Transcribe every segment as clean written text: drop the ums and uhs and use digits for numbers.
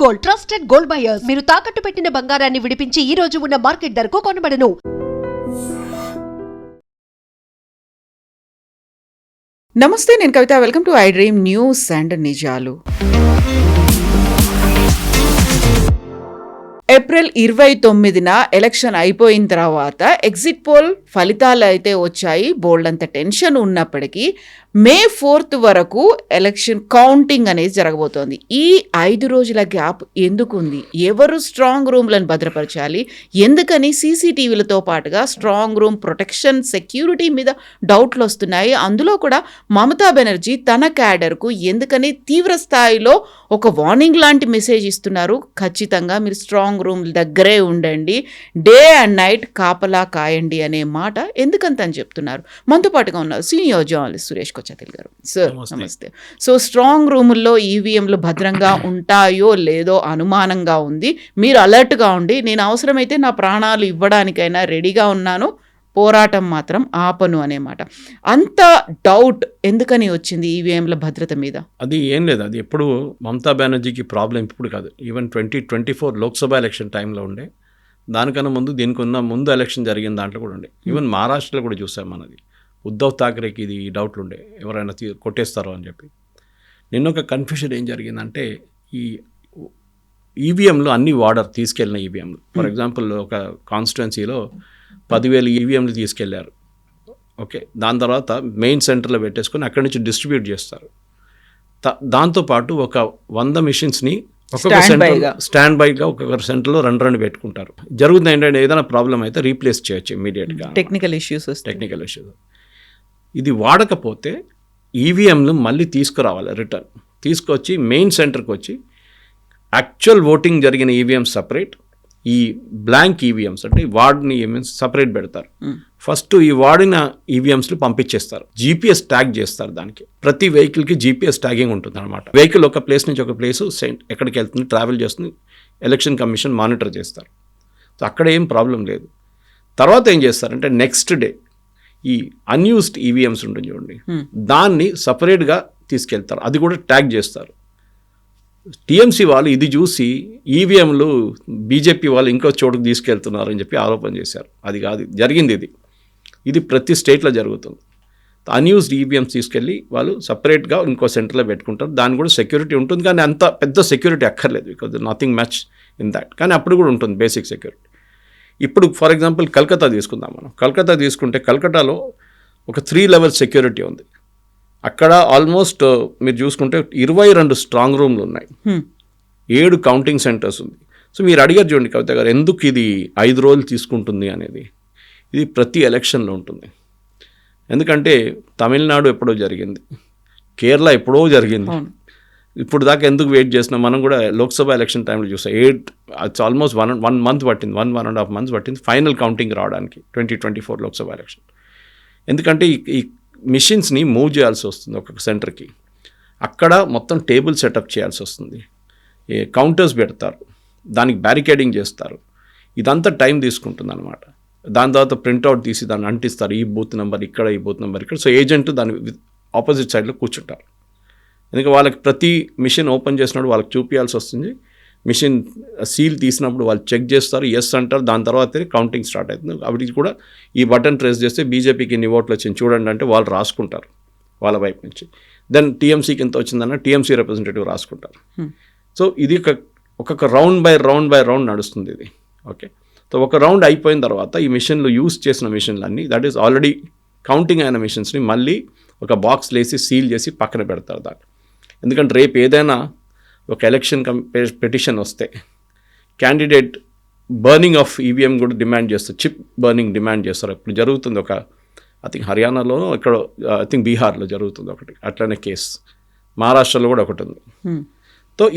Gold, trusted gold buyers. మీరు తాకట్టు పెట్టిన బంగారాన్ని విడిపించి ఈ రోజు ఉన్న మార్కెట్ ధరకు కొనబడను. నమస్తే, నేను Kavitha. Welcome to I Dream News and నిజాలు. ఏప్రిల్ 29న ఎలక్షన్ అయిపోయిన తర్వాత ఎగ్జిట్ పోల్ ఫలితాలు అయితే వచ్చాయి. బోల్డ్ అంత టెన్షన్ ఉన్నప్పటికీ మే 4th వరకు ఎలక్షన్ కౌంటింగ్ అనేది జరగబోతోంది. ఈ 5 రోజుల గ్యాప్ ఎందుకుంది? ఎవరు స్ట్రాంగ్ రూమ్లను భద్రపరచాలి? ఎందుకని సీసీటీవీలతో పాటుగా స్ట్రాంగ్ రూమ్ ప్రొటెక్షన్, సెక్యూరిటీ మీద డౌట్లు వస్తున్నాయి. అందులో కూడా మమతా బెనర్జీ తన క్యాడర్కు ఎందుకని తీవ్ర స్థాయిలో ఒక వార్నింగ్ లాంటి మెసేజ్ ఇస్తున్నారు. ఖచ్చితంగా మీరు స్ట్రాంగ్ రూమ్ దగ్గరే ఉండండి, డే అండ్ నైట్ కాపలా కాయండి అనే మాట ఎందుకంత అని చెప్తున్నారు. మనతో పాటుగా ఉన్నారు సీనియర్ జర్నలిస్ట్ సురేష్ కొచ్చాతిల్ గారు. సార్ నమస్తే. సో స్ట్రాంగ్ రూముల్లో ఈవీఎంలు భద్రంగా ఉంటాయో లేదో అనుమానంగా ఉంది. మీరు అలర్ట్గా ఉండి, నేను అవసరమైతే నా ప్రాణాలు ఇవ్వడానికైనా రెడీగా ఉన్నాను, పోరాటం మాత్రం ఆపను అనే మాట. అంత డౌట్ ఎందుకని వచ్చింది ఈవీఎంల భద్రత మీద? అది ఏం లేదు, అది ఎప్పుడు మమతా బెనర్జీకి ప్రాబ్లం ఇప్పుడు కాదు. ఈవెన్ 2024 లోక్సభ ఎలక్షన్ టైంలో ఉండే, దానికన్నా ముందు దీనికి ఉన్న ముందు ఎలక్షన్ జరిగిన దాంట్లో కూడా ఉండే. ఈవెన్ మహారాష్ట్రలో కూడా చూసాం మనది. ఉద్ధవ్ థాకరేకి ఇది డౌట్లు ఉండే, ఎవరైనా కొట్టేస్తారో అని చెప్పి. నిన్న ఒక కన్ఫ్యూషన్ ఏం జరిగిందంటే, ఈ ఈవీఎంలు అన్ని వాడర్ తీసుకెళ్ళిన ఈవీఎంలు. ఫర్ ఎగ్జాంపుల్ ఒక కాన్స్టిట్యున్సీలో 10,000 ఈవీఎంలు తీసుకెళ్లారు. ఓకే, దాని తర్వాత మెయిన్ సెంటర్లో పెట్టేసుకొని అక్కడి నుంచి డిస్ట్రిబ్యూట్ చేస్తారు. దాంతోపాటు ఒక 100 మిషన్స్ని ఒక్కొక్క సెంటర్ స్టాండ్ బైగా ఒక్కొక్క సెంటర్లో రెండు పెట్టుకుంటారు. జరుగుతుంది ఏంటంటే, ఏదైనా ప్రాబ్లం అయితే రీప్లేస్ చేయొచ్చు ఇమీడియట్గా. Technical issues. ఇది వాడకపోతే ఈవీఎంలు మళ్ళీ తీసుకురావాలి, రిటర్న్ తీసుకొచ్చి మెయిన్ సెంటర్కి వచ్చి యాక్చువల్ ఓటింగ్ జరిగిన ఈవీఎం సపరేట్, ఈ బ్లాంక్ ఈవీఎంస్ అంటే వాడిన ఈవీఎంస్ సపరేట్ పెడతారు. ఫస్ట్ ఈ వాడిన ఈవీఎంస్లు పంపించేస్తారు, జీపీఎస్ ట్యాగ్ చేస్తారు. దానికి ప్రతి వెహికల్కి జీపీఎస్ ట్యాగింగ్ ఉంటుంది అనమాట. వెహికల్ ఒక ప్లేస్ నుంచి ఒక ప్లేస్ ఎక్కడికి వెళ్తుంది, ట్రావెల్ చేస్తుంది, ఎలక్షన్ కమిషన్ మానిటర్ చేస్తారు. సో అక్కడ ఏం ప్రాబ్లం లేదు. తర్వాత ఏం చేస్తారంటే, నెక్స్ట్ డే ఈ అన్యూస్డ్ ఈవీఎంస్ ఉంటుంది చూడండి, దాన్ని సపరేట్గా తీసుకెళ్తారు, అది కూడా ట్యాగ్ చేస్తారు. టీఎంసీ వాళ్ళు ఇది చూసి ఈవీఎంలు బీజేపీ వాళ్ళు ఇంకో చోటుకు తీసుకెళ్తున్నారు అని చెప్పి ఆరోపణ చేశారు. అది కాదు జరిగింది. ఇది ప్రతి స్టేట్లో జరుగుతుంది. అన్యూస్డ్ ఈవీఎంస్ తీసుకెళ్ళి వాళ్ళు సపరేట్గా ఇంకో సెంటర్లో పెట్టుకుంటారు. దాని కూడా సెక్యూరిటీ ఉంటుంది, కానీ అంత పెద్ద సెక్యూరిటీ అక్కర్లేదు, because nothing match in that. కానీ అప్పుడు కూడా ఉంటుంది బేసిక్ సెక్యూరిటీ. ఇప్పుడు ఫర్ ఎగ్జాంపుల్ కలకత్తా తీసుకుందాం మనం. కలకత్తా తీసుకుంటే కలకత్తాలో ఒక 3 లెవెల్ సెక్యూరిటీ ఉంది. అక్కడ ఆల్మోస్ట్ మీరు చూసుకుంటే 22 స్ట్రాంగ్ రూమ్లు ఉన్నాయి, 7 కౌంటింగ్ సెంటర్స్ ఉంది. సో మీరు అడిగారు చూడండి కవిత గారు, ఎందుకు ఇది 5 రోజులు తీసుకుంటుంది అనేది. ఇది ప్రతి ఎలక్షన్లో ఉంటుంది. ఎందుకంటే తమిళనాడు ఎప్పుడో జరిగింది, కేరళ ఎప్పుడో జరిగింది. ఇప్పుడు దాకా ఎందుకు వెయిట్ చేసినా? మనం కూడా లోక్సభ ఎలక్షన్ టైంలో చూసాం. ఆల్మోస్ట్ 1 మంత్ పట్టింది, 1.5 మంత్స్ పట్టింది ఫైనల్ కౌంటింగ్ రావడానికి 2024 లోక్సభ ఎలక్షన్. ఎందుకంటే ఈ మిషన్స్ని మూవ్ చేయాల్సి వస్తుంది ఒక్కొక్క సెంటర్కి. అక్కడ మొత్తం టేబుల్ సెటప్ చేయాల్సి వస్తుంది, కౌంటర్స్ పెడతారు, దానికి బ్యారికేడింగ్ చేస్తారు. ఇదంతా టైం తీసుకుంటుంది అనమాట. దాని తర్వాత ప్రింట్అవుట్ తీసి దాన్ని అంటిస్తారు, ఈ బూత్ నెంబర్ ఇక్కడ, ఈ బూత్ నెంబర్ ఇక్కడ. సో ఏజెంట్ దాని ఆపోజిట్ సైడ్లో కూర్చుంటారు. ఎందుకంటే వాళ్ళకి ప్రతి మిషన్ ఓపెన్ చేసినప్పుడు వాళ్ళకి చూపించాల్సి వస్తుంది. మిషన్ సీల్ తీసినప్పుడు వాళ్ళు చెక్ చేస్తారు, ఎస్ అంటారు. దాని తర్వాత కౌంటింగ్ స్టార్ట్ అవుతుంది. అప్పటికి కూడా ఈ బటన్ ప్రెస్ చేస్తే బీజేపీకి ఇన్ని ఓట్లు వచ్చింది చూడండి అంటే వాళ్ళు రాసుకుంటారు వాళ్ళ వైపు నుంచి. దెన్ టీఎంసీకి ఎంత వచ్చిందన్న టీఎంసీ రిప్రజెంటేటివ్ రాసుకుంటారు. సో ఇది ఒక్కొక్క రౌండ్ బై రౌండ్ నడుస్తుంది ఇది. ఓకే, సో ఒక రౌండ్ అయిపోయిన తర్వాత ఈ మిషన్లు యూస్ చేసిన మిషన్లన్నీ, దట్ ఈస్ ఆల్రెడీ కౌంటింగ్ అయిన మిషన్స్ని మళ్ళీ ఒక బాక్స్ వేసి సీల్ చేసి పక్కన పెడతారు దాన్ని. ఎందుకంటే రేపు ఏదైనా ఒక ఎలక్షన్ పిటిషన్ వస్తే క్యాండిడేట్ బర్నింగ్ ఆఫ్ ఈవీఎం కూడా డిమాండ్ చేస్తారు, చిప్ బర్నింగ్ డిమాండ్ చేస్తారు. ఇప్పుడు జరుగుతుంది ఒక, ఐ థింక్ హర్యానాలోనో ఇక్కడ, ఐ థింక్ బీహార్లో జరుగుతుంది ఒకటి అట్లనే కేసు. మహారాష్ట్రలో కూడా ఒకటి ఉంది. సో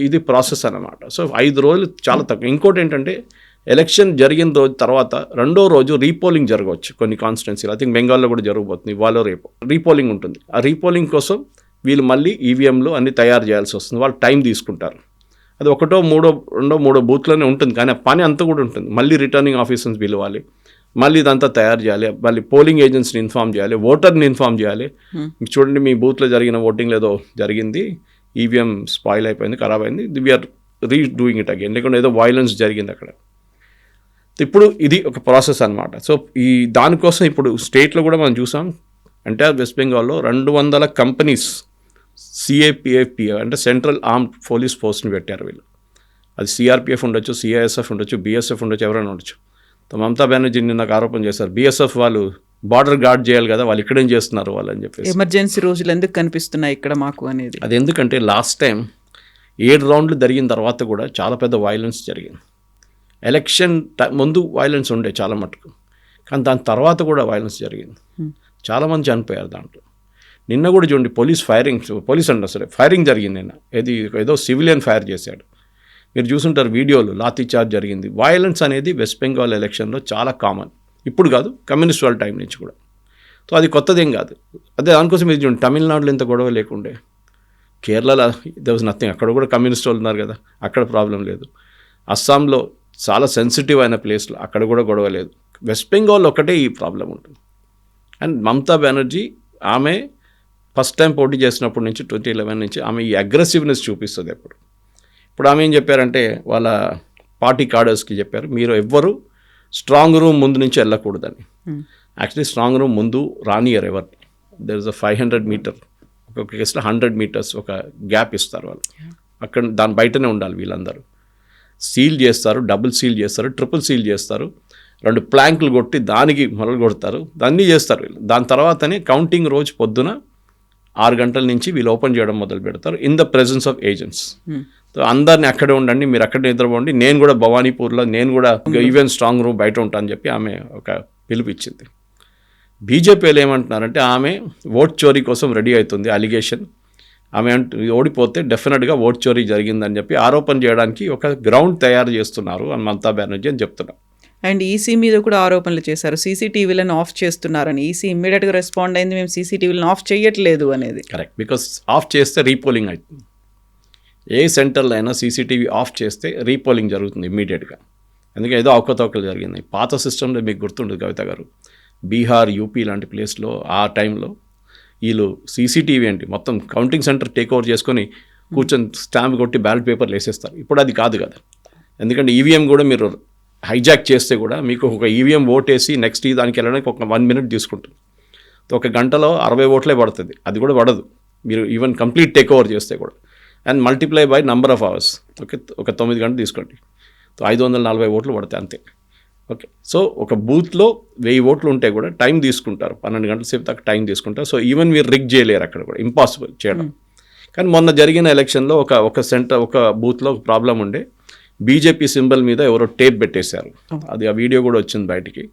ఇది ప్రాసెస్ అన్నమాట. సో 5 రోజులు చాలా తక్కువ. ఇంకోటి ఏంటంటే, ఎలక్షన్ జరిగిన రోజు తర్వాత 2వ రోజు రీపోలింగ్ జరగవచ్చు కొన్ని కాన్స్టిట్యున్సీలు. ఐ థింక్ బెంగాల్లో కూడా జరగబోతుంది, ఇవాళ రేపు రీపోలింగ్ ఉంటుంది. ఆ రీపోలింగ్ కోసం వీళ్ళు మళ్ళీ ఈవీఎంలు అన్నీ తయారు చేయాల్సి వస్తుంది. వాళ్ళు టైం తీసుకుంటారు. అది 1, 2, 3 బూత్లోనే ఉంటుంది, కానీ ఆ పని అంతా కూడా ఉంటుంది. మళ్ళీ రిటర్నింగ్ ఆఫీసర్స్ పిలవాలి, మళ్ళీ ఇదంతా తయారు చేయాలి, మళ్ళీ పోలింగ్ ఏజెంట్స్ని ఇన్ఫామ్ చేయాలి, ఓటర్ని ఇన్ఫామ్ చేయాలి. చూడండి, మీ బూత్లో జరిగిన ఓటింగ్ ఏదో జరిగింది, ఈవీఎం స్పాయిల్ అయిపోయింది, ఖరాబ్ అయింది, వీఆర్ రీడూయింగ్ ఇట్ అగైన్, లేకుంటే ఏదో వైలెన్స్ జరిగింది అక్కడ. ఇప్పుడు ఇది ఒక ప్రాసెస్ అనమాట. సో ఈ దానికోసం ఇప్పుడు స్టేట్లో కూడా మనం చూసాం, ఎంటైర్ వెస్ట్ బెంగాల్లో 200 కంపెనీస్ సిఏపిఎఫ్పిఎఫ్ అంటే సెంట్రల్ ఆర్మ్డ్ పోలీస్ ఫోర్స్ని పెట్టారు వీళ్ళు. అది సిఆర్పిఎఫ్ ఉండొచ్చు, సిఐఎస్ఎఫ్ ఉండొచ్చు, బిఎస్ఎఫ్ ఉండొచ్చు, ఎవరైనా ఉండొచ్చు. మమతా బెనర్జీ నాకు ఆరోపణ చేశారు, బిఎస్ఎఫ్ వాళ్ళు బార్డర్ గార్డ్ చేయాలి కదా, వాళ్ళు ఇక్కడేం చేస్తున్నారు వాళ్ళు అని చెప్పేసి. ఎమర్జెన్సీ రోజులు ఎందుకు కనిపిస్తున్నాయి ఇక్కడ మాకు అనేది. అది ఎందుకంటే లాస్ట్ టైం 7 రౌండ్లు జరిగిన తర్వాత కూడా చాలా పెద్ద వైలెన్స్ జరిగింది. ఎలక్షన్ ముందు వైలెన్స్ ఉండే చాలా మటుకు, కానీ దాని తర్వాత కూడా వైలెన్స్ జరిగింది. చాలామంది చనిపోయారు దాంట్లో. నిన్న కూడా చూడండి పోలీస్ అంటే అసలు ఫైరింగ్ జరిగింది నిన్న. ఏదో సివిలియన్ ఫైర్ చేశాడు, మీరు చూసుంటారు వీడియోలు, లాఠీ చార్జ్ జరిగింది. వైలెన్స్ అనేది వెస్ట్ బెంగాల్ ఎలక్షన్లో చాలా కామన్, ఇప్పుడు కాదు కమ్యూనిస్ట్ వాళ్ళ టైం నుంచి కూడా. సో అది కొత్తదేం కాదు. అదే దానికోసం మీరు చూడండి, తమిళనాడులో ఇంత గొడవ లేకుండే, కేరళలో దే వాజ్ నథింగ్, అక్కడ కూడా కమ్యూనిస్ట్ వాళ్ళు ఉన్నారు కదా, అక్కడ ప్రాబ్లం లేదు. అస్సాంలో చాలా సెన్సిటివ్ అయిన ప్లేస్లో అక్కడ కూడా గొడవ లేదు. వెస్ట్ బెంగాల్లో ఒకటే ఈ ప్రాబ్లం ఉంటుంది. అండ్ మమతా బెనర్జీ ఆమె ఫస్ట్ టైం పోటీ చేసినప్పటి నుంచి 2011 నుంచి ఆమె ఈ అగ్రెసివ్నెస్ చూపిస్తుంది ఎప్పుడు. ఇప్పుడు ఆమె ఏం చెప్పారంటే వాళ్ళ పార్టీ కార్డర్స్కి చెప్పారు, మీరు ఎవ్వరు స్ట్రాంగ్ రూమ్ ముందు నుంచి వెళ్ళకూడదని. యాక్చువల్లీ స్ట్రాంగ్ రూమ్ ముందు రానియర్ ఎవరు. దెర్ ఇస్ అ 500 మీటర్, ఒక్కొక్క కేసులో 100 మీటర్స్ ఒక గ్యాప్ ఇస్తారు వాళ్ళు, అక్కడ దాని బయటనే ఉండాలి వీళ్ళందరూ. సీల్ చేస్తారు, డబుల్ సీల్ చేస్తారు, ట్రిపుల్ సీల్ చేస్తారు, 2 ప్లాంకులు కొట్టి దానికి మొదలు కొడతారు, దాన్ని చేస్తారు వీళ్ళు. దాని తర్వాతనే కౌంటింగ్ రోజు పొద్దున 6 గంటల నుంచి వీళ్ళు ఓపెన్ చేయడం మొదలు పెడతారు in the presence of agents. So అందరిని అక్కడే ఉండండి, మీరు అక్కడ నిద్రపోండి, నేను కూడా భవానీపూర్లో నేను కూడా ఈవెన్ స్ట్రాంగ్ రూమ్ బయట ఉంటాను అని చెప్పి ఆమె ఒక పిలుపిచ్చింది. బీజేపీలు ఏమంటున్నారంటే ఆమె ఓట్ చోరీ కోసం రెడీ అవుతుంది, అలిగేషన్. ఆమె ఓడిపోతే డెఫినెట్గా ఓట్ చోరీ జరిగిందని చెప్పి ఆరోపణ చేయడానికి ఒక గ్రౌండ్ తయారు చేస్తున్నారు అని మమతా బెనర్జీ అని చెప్తున్నారు. అండ్ ఈసీ మీద కూడా ఆరోపణలు చేశారు, సీసీటీవీలను ఆఫ్ చేస్తున్నారని. ఈసీ ఇమ్మీడియట్గా రెస్పాండ్ అయింది, మేము సీసీటీవీలను ఆఫ్ చేయట్లేదు అనేది. కరెక్ట్, బికాస్ ఆఫ్ చేస్తే రీపోలింగ్ అవుతుంది. ఏ సెంటర్లో అయినా సీసీటీవీ ఆఫ్ చేస్తే రీపోలింగ్ జరుగుతుంది ఇమ్మీడియట్గా. అందుకే ఏదో అవకతవకలు జరిగింది పాత సిస్టంలో, మీకు గుర్తుండదు కవిత గారు, బీహార్, యూపీ లాంటి ప్లేస్లో ఆ టైంలో వీళ్ళు సీసీటీవీ ఏంటి మొత్తం కౌంటింగ్ సెంటర్ టేక్ ఓవర్ చేసుకొని కూర్చొని స్టాంప్ కొట్టి బ్యాలెట్ పేపర్లు వేసేస్తారు. ఇప్పుడు అది కాదు కదా, ఎందుకంటే ఈవీఎం కూడా మీరు హైజాక్ చేస్తే కూడా మీకు ఒక ఈవీఎం ఓట్ వేసి నెక్స్ట్ దానికి వెళ్ళడానికి ఒక 1 మినిట్ తీసుకుంటుంది. ఒక గంటలో 60 ఓట్లే పడుతుంది, అది కూడా పడదు మీరు ఈవెన్ కంప్లీట్ టేక్ ఓవర్ చేస్తే కూడా. And multiply by number of hours, okay, ఒక 9 గంటలు తీసుకోండి, 540 ఓట్లు పడతాయి అంతే. ఓకే, సో ఒక బూత్లో 1000 ఓట్లు ఉంటే కూడా టైం తీసుకుంటారు, 12 గంటల సేపు దాకా టైం తీసుకుంటారు. సో ఈవెన్ మీరు రిగ్ చేయలేరు అక్కడ కూడా, ఇంపాసిబుల్ చేయడం. కానీ మొన్న జరిగిన ఎలక్షన్లో ఒక బూత్లో ఒక ప్రాబ్లం ఉండే, బీజేపీ సింబల్ మీద ఎవరో టేప్ పెట్టేశారు, అది ఆ వీడియో కూడా వచ్చింది బయటికి.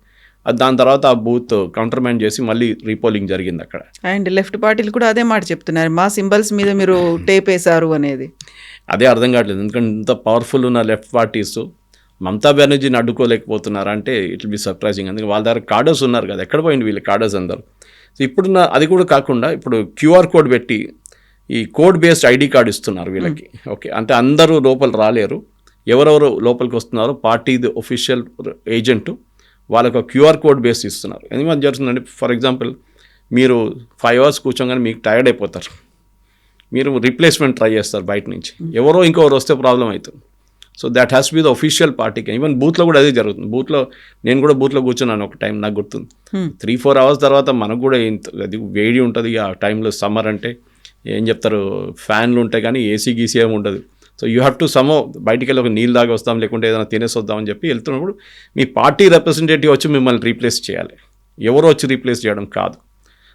దాని తర్వాత ఆ బూత్ కౌంటర్మైండ్ చేసి మళ్ళీ రీపోలింగ్ జరిగింది అక్కడ. అండ్ లెఫ్ట్ పార్టీలు కూడా అదే మాట చెప్తున్నారు, మా సింబల్స్ మీద మీరు టేప్ వేశారు అనేది. అదే అర్థం కావట్లేదు, ఎందుకంటే ఇంత పవర్ఫుల్ ఉన్న లెఫ్ట్ పార్టీస్ మమతా బెనర్జీని అడ్డుకోలేకపోతున్నారు అంటే ఇట్ విల్ బి సర్ప్రైజింగ్. అందుకే వాళ్ళ దగ్గర కార్డర్స్ ఉన్నారు కదా, ఎక్కడ పోయింది వీళ్ళ కార్డర్స్ అందరూ. సో ఇప్పుడున్న అది కూడా కాకుండా ఇప్పుడు క్యూఆర్ కోడ్ పెట్టి ఈ కోడ్ బేస్డ్ ఐడి కార్డు ఇస్తున్నారు వీళ్ళకి. ఓకే, అంటే అందరూ లోపల రాలేరు, ఎవరెవరు లోపలికి వస్తున్నారో పార్టీది ఒఫీషియల్ ఏజెంటు వాళ్ళకు క్యూఆర్ కోడ్ బేస్ ఇస్తున్నారు. ఎందుకంటే జరుగుతుందండి, ఫర్ ఎగ్జాంపుల్ మీరు 5 అవర్స్ కూర్చోగానే మీకు టైర్డ్ అయిపోతారు, మీరు రీప్లేస్మెంట్ ట్రై చేస్తారు బయట నుంచి, ఎవరో ఇంకొకరు వస్తే ప్రాబ్లం అవుతుంది. So that has be the official పార్టీకి. ఈవెన్ బూత్లో కూడా అదే జరుగుతుంది. నేను కూడా బూత్లో కూర్చున్నాను ఒక టైం, నాకు గుర్తుంది. 3-4 అవర్స్ తర్వాత మనకు కూడా అది వేడి ఉంటుంది ఆ టైంలో. సమ్మర్ అంటే ఏం చెప్తారు, ఫ్యాన్లు ఉంటాయి కానీ ఏసీ గీసీ ఏమి ఉండదు. So you have to some బయటికి వెళ్ళి ఒక నీళ్ళు దాగి వస్తాం, లేకుంటే ఏదైనా తినేసి వద్దామని చెప్పి వెళ్తున్నప్పుడు మీ పార్టీ రిప్రజెంటేటివ్ వచ్చి మిమ్మల్ని రీప్లేస్ చేయాలి, ఎవరో వచ్చి రీప్లేస్ చేయడం కాదు.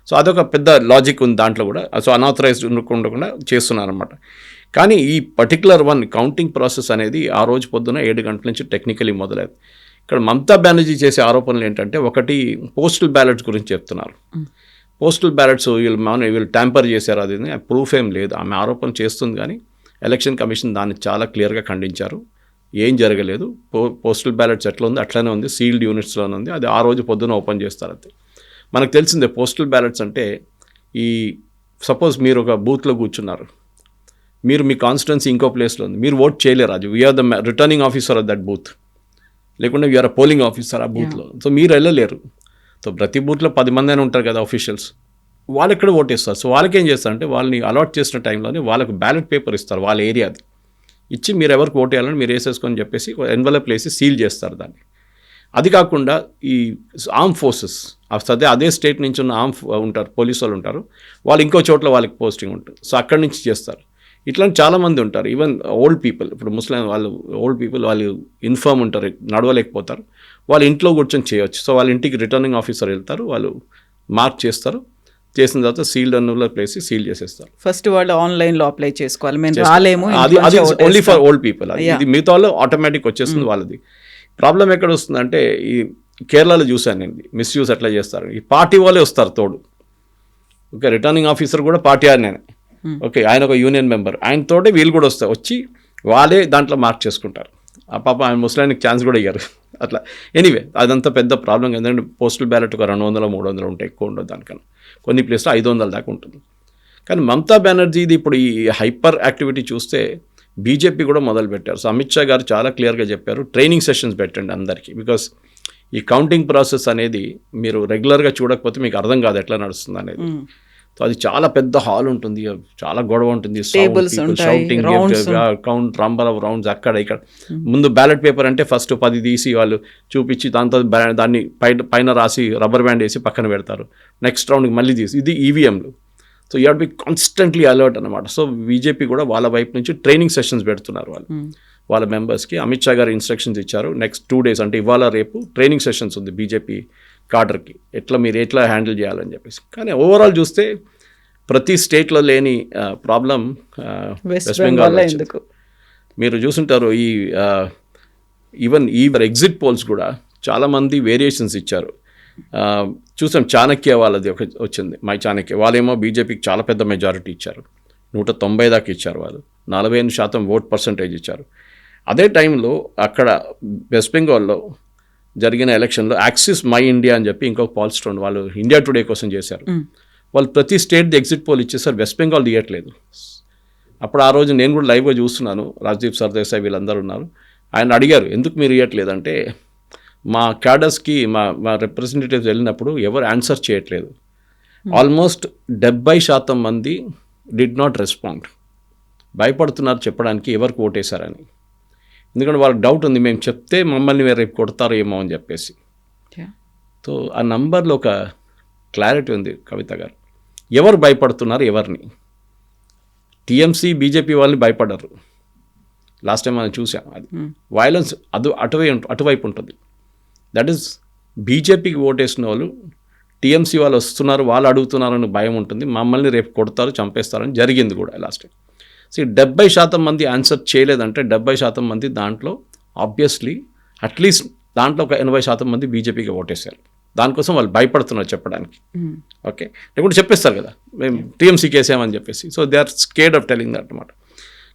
సో అదొక పెద్ద లాజిక్ ఉంది దాంట్లో కూడా. సో అనాథరైజ్డ్ ఉండకుండా చేస్తున్నారన్నమాట. కానీ ఈ పర్టికులర్ కౌంటింగ్ ప్రాసెస్ అనేది ఆ రోజు పొద్దున 7 గంటల నుంచి టెక్నికలీ మొదలైంది. ఇక్కడ మమతా బెనర్జీ చేసే ఆరోపణలు ఏంటంటే, ఒకటి పోస్టల్ బ్యాలెట్స్ గురించి చెప్తున్నారు. పోస్టల్ బ్యాలెట్స్ వీళ్ళు ట్యాంపర్ చేశారు, అది ప్రూఫ్ ఏం లేదు. ఆమె ఆరోపణ చేస్తుంది కానీ ఎలక్షన్ కమిషన్ దాన్ని చాలా క్లియర్గా ఖండించారు, ఏం జరగలేదు. పోస్టల్ బ్యాలెట్స్ ఎట్లా ఉంది అట్లనే ఉంది, సీల్డ్ యూనిట్స్లోనే ఉంది, అది ఆ రోజు పొద్దున ఓపెన్ చేస్తారు. అంతే మనకు తెలిసిందే. పోస్టల్ బ్యాలెట్స్ అంటే ఈ సపోజ్ మీరు ఒక బూత్లో కూర్చున్నారు, మీరు మీ కాన్స్టిట్యున్సీ ఇంకో ప్లేస్లో ఉంది, మీరు ఓట్ చేయలేరు, అది we are the returning officer of that booth, లేకుంటే వీఆర్ అ పోలింగ్ ఆఫీసర్ ఆ బూత్లో. సో మీరు వెళ్ళలేరు. సో ప్రతి బూత్లో 10 మంది అయినా ఉంటారు కదా ఆఫీషియల్స్, వాళ్ళు ఎక్కడ ఓటేస్తారు. సో వాళ్ళకి ఏం చేస్తారంటే వాళ్ళని అలాట్ చేసిన టైంలోనే వాళ్ళకు బ్యాలెట్ పేపర్ ఇస్తారు వాళ్ళ ఏరియాది. ఇచ్చి మీరు ఎవరికి ఓటు వేయాలని మీరు వేసేసుకొని చెప్పేసి ఎన్వలప్ వేసి సీల్ చేస్తారు దాన్ని. అది కాకుండా ఈ ఆర్మ్ ఫోర్సెస్ అదే స్టేట్ నుంచి ఉన్న ఉంటారు, పోలీసు వాళ్ళు ఉంటారు, వాళ్ళు ఇంకో చోట్ల వాళ్ళకి పోస్టింగ్ ఉంటుంది. సో అక్కడి నుంచి చేస్తారు. ఇట్లాంటి చాలామంది ఉంటారు. ఈవెన్ ఓల్డ్ పీపుల్, ఇప్పుడు ముస్లిం వాళ్ళు ఓల్డ్ పీపుల్ వాళ్ళు ఇన్ఫర్మ్ ఉంటారు, నడవలేకపోతారు, వాళ్ళు ఇంట్లో కూర్చొని చేయొచ్చు. సో వాళ్ళ ఇంటికి రిటర్నింగ్ ఆఫీసర్ వెళ్తారు, వాళ్ళు మార్క్ చేస్తారు, చేసిన తర్వాత సీల్డ్ అన్నులో ప్లేసి సీల్ చేసేస్తారు. ఫస్ట్ వాళ్ళు ఆన్లైన్లో అప్లై చేసుకోవాలి, మేము రాలేము, అది ఓన్లీ ఫర్ ఓల్డ్ పీపుల్. ఇది మిగతా వాళ్ళు ఆటోమేటిక్ వచ్చేస్తుంది వాళ్ళది. ప్రాబ్లం ఎక్కడ వస్తుందంటే ఈ కేరళలో చూశాను నేను మిస్యూజ్ ఎట్లా చేస్తారు. ఈ పార్టీ వాళ్ళే వస్తారు తోడు. ఓకే, రిటర్నింగ్ ఆఫీసర్ కూడా పార్టీ ఆయనే, ఓకే, ఆయన ఒక యూనియన్ మెంబర్, ఆయన తోటే వీళ్ళు కూడా వస్తారు, వచ్చి వాళ్ళే దాంట్లో మార్క్ చేసుకుంటారు. ఆ పాప ఆయన ముస్లింకి ఛాన్స్ కూడా ఇయ్యారు అట్లా. ఎనీవే అదంతా పెద్ద ప్రాబ్లం. ఎందుకంటే పోస్టల్ బ్యాలెట్ ఒక 200-300 ఉంటాయి, ఎక్కువ ఉండదు దానికన్నా. కొన్ని ప్లేస్లో 500 దాకా ఉంటుంది. కానీ మమతా బెనర్జీది ఇప్పుడు ఈ హైపర్ యాక్టివిటీ చూస్తే బీజేపీ కూడా మొదలుపెట్టారు. సో అమిత్ షా గారు చాలా క్లియర్గా చెప్పారు, ట్రైనింగ్ సెషన్స్ పెట్టండి అందరికీ. బికాస్ ఈ కౌంటింగ్ ప్రాసెస్ అనేది మీరు రెగ్యులర్గా చూడకపోతే మీకు అర్థం కాదు ఎట్లా నడుస్తుంది అనేది. సో అది చాలా పెద్ద హాల్ ఉంటుంది, చాలా గొడవ ఉంటుంది, shouting, count, number of rounds అక్కడ ఇక్కడ. ముందు బ్యాలెట్ పేపర్ అంటే ఫస్ట్ 10 తీసి వాళ్ళు చూపించి దాంతో దాన్ని పైన రాసి రబ్బర్ బ్యాండ్ వేసి పక్కన పెడతారు. నెక్స్ట్ రౌండ్కి మళ్ళీ తీసి, ఇది ఈవీఎంలు. So you have B constantly alert అనమాట. సో బీజేపీ కూడా వాళ్ళ వైపు నుంచి ట్రైనింగ్ సెషన్స్ పెడుతున్నారు వాళ్ళ మెంబర్స్కి. అమిత్ షా గారు ఇన్స్ట్రక్షన్స్ ఇచ్చారు, నెక్స్ట్ 2 days అంటే ఇవాళ రేపు ట్రైనింగ్ సెషన్స్ ఉంది బీజేపీ కాడర్కి, మీరు ఎట్లా హ్యాండిల్ చేయాలని చెప్పేసి. కానీ ఓవరాల్ చూస్తే ప్రతి స్టేట్లో లేని ప్రాబ్లం వెస్ట్ బెంగాల్. మీరు చూసుంటారు ఈవెన్ ఈ ఎగ్జిట్ పోల్స్ కూడా చాలామంది వేరియేషన్స్ ఇచ్చారు. చూసాం, చాణక్య వాళ్ళది వచ్చింది, మై చాణక్య వాళ్ళేమో బీజేపీకి చాలా పెద్ద మెజారిటీ ఇచ్చారు, 190 దాకా ఇచ్చారు. వాళ్ళు 48% ఓట్ పర్సంటేజ్ ఇచ్చారు. అదే టైంలో అక్కడ వెస్ట్ బెంగాల్లో జరిగిన ఎలక్షన్లో యాక్సిస్ మై ఇండియా అని చెప్పి ఇంకొక పాల్స్టోన్ వాళ్ళు ఇండియా టుడే కోసం చేశారు. వాళ్ళు ప్రతి స్టేట్ది ఎగ్జిట్ పోల్ ఇచ్చేసారు, వెస్ట్ బెంగాల్ తీయట్లేదు. అప్పుడు ఆ రోజు నేను కూడా లైవ్గా చూస్తున్నాను, రాజ్దీప్ సర్దేశాయ్ వీళ్ళందరూ ఉన్నారు. ఆయన అడిగారు, ఎందుకు మీరు ఇవ్వట్లేదంటే మా క్యాడర్స్కి మా రిప్రజెంటేటివ్స్ వెళ్ళినప్పుడు ఎవరు ఆన్సర్ చేయట్లేదు. ఆల్మోస్ట్ 70% మంది డిడ్ నాట్ రెస్పాండ్, భయపడుతున్నారు చెప్పడానికి ఎవరికి ఓటేశారని. ఎందుకంటే వాళ్ళకి డౌట్ ఉంది, మేము చెప్తే మమ్మల్ని రేపు కొడతారు ఏమో అని చెప్పేసి. సో ఆ నంబర్లో ఒక క్లారిటీ ఉంది కవిత గారు, ఎవరు భయపడుతున్నారు ఎవరిని. టీఎంసీ బీజేపీ వాళ్ళని భయపడరు, లాస్ట్ టైం మనం చూసాం. అది వైలెన్స్ అటువైపు ఉంటుంది. దట్ ఈస్ బీజేపీకి ఓటేసిన వాళ్ళు టీఎంసీ వాళ్ళు వస్తున్నారు, వాళ్ళు అడుగుతున్నారని భయం ఉంటుంది, మమ్మల్ని రేపు కొడతారు చంపేస్తారని జరిగింది కూడా లాస్ట్ టైం. సో 70% మంది ఆన్సర్ చేయలేదంటే 70% మంది దాంట్లో ఆబ్వియస్లీ అట్లీస్ట్ దాంట్లో ఒక 80% మంది బీజేపీకి ఓటేశారు. దానికోసం వాళ్ళు భయపడుతున్నారు చెప్పడానికి. ఓకే, లేకుంటే చెప్పేస్తారు కదా మేము టీఎంసీకి వేసామని చెప్పేసి. So they are scared of telling that అనమాట.